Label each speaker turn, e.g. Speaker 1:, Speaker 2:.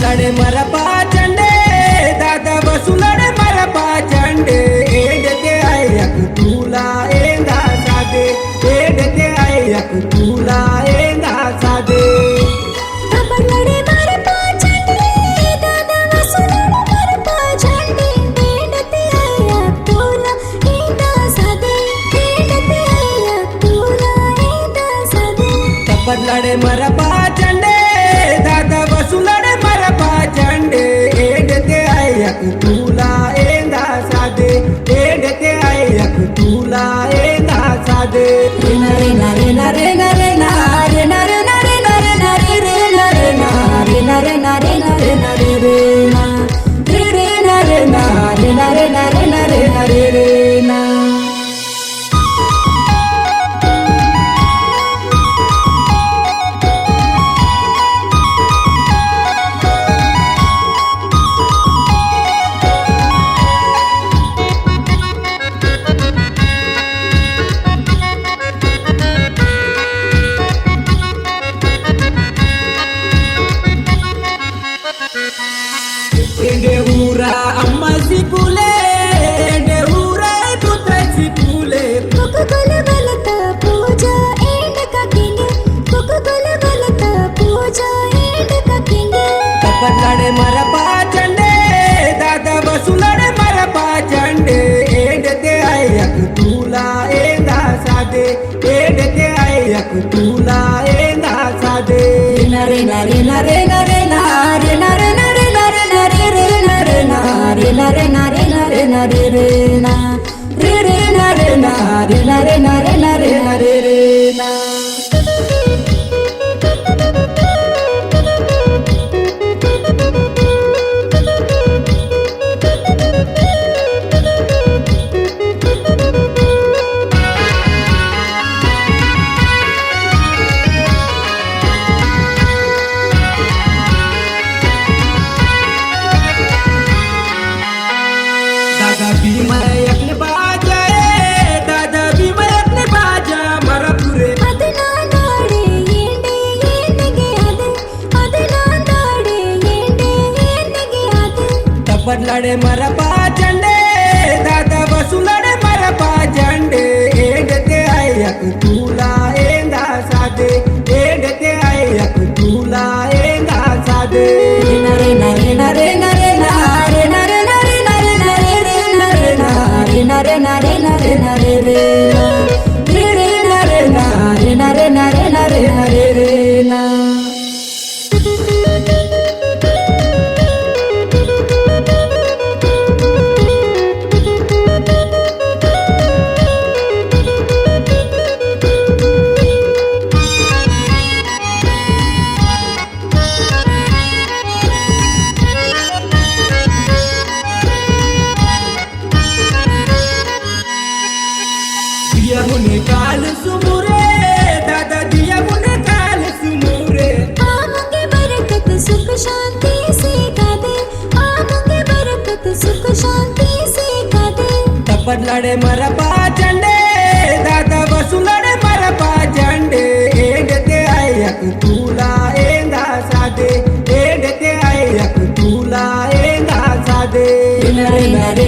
Speaker 1: लड़े मरा पाचंडे दादा बसुलड़े मरा पाचंडे एडते आयक तुला एंदा सादे एडते आयक तुला एंदा सादे
Speaker 2: लड़े मरा पाचंडे दादा बसुलड़े मरा पाचंडे एडते आयक तुला एंदा सादे एडते आयक तुला एंदा सादे
Speaker 1: लड़े मरा पाचंडे दादा बसुलड़े मरा पाचंडे एडते आयक तुला एंदा सादे एडते आयक तुला एंदा सादे
Speaker 2: रे रे रे रे रे रे रे रे
Speaker 1: देऊरा अम्मा सिकुले देऊरा पुत्र सिकुले
Speaker 2: कोकोकोल बलता पूजा एंड का किंग कोकोकोल बलता पूजा एंड का किंग
Speaker 1: लड़े मरा पाचंडे दादा बसुलड़े मरा पाचंडे एडते आयक तुला एंदा सादे एडते आयक तुला एंदा सादे
Speaker 2: नरे नरे नरे नरे नरे नरे नरे नरे नरे रे नरे नरे नरे नरे नरे नरे रे ना रे रे नरे नरे नरे नरे नरे नरे रे ना
Speaker 1: दादा भीमा अपने बाजा दादा भीमा अपने बाजा मरा पूरे
Speaker 2: अदना नाडे येंडे येंडे आदे अदना नाडे येंडे येंडे आदे
Speaker 1: लड़े मरा पाचंडे दादा बसुलड़े मरा पाचंडे एडते आयक तुला एंदा सादे एडते आयक तुला एंदा सादे
Speaker 2: नरे नरे नरे नरे नरे नरे नरे नरे नरे रे नरे नरे नरे नरे नरे नरे रे रे रे नरे नरे नरे नरे नरे नरे रे ना
Speaker 1: दिया मुने काल सुमुरे दादा दिया मुने काल सुमुरे
Speaker 2: आमंगे बरकत सुख शांति से गादे आमंगे बरकत सुख शांति से गादे
Speaker 1: लड़े मरा पाचंडे दादा बसुलड़े मरा पाचंडे एडते आयक तुला एंदा सादे एडते आयक तुला एंदा सादे
Speaker 2: नरे नरे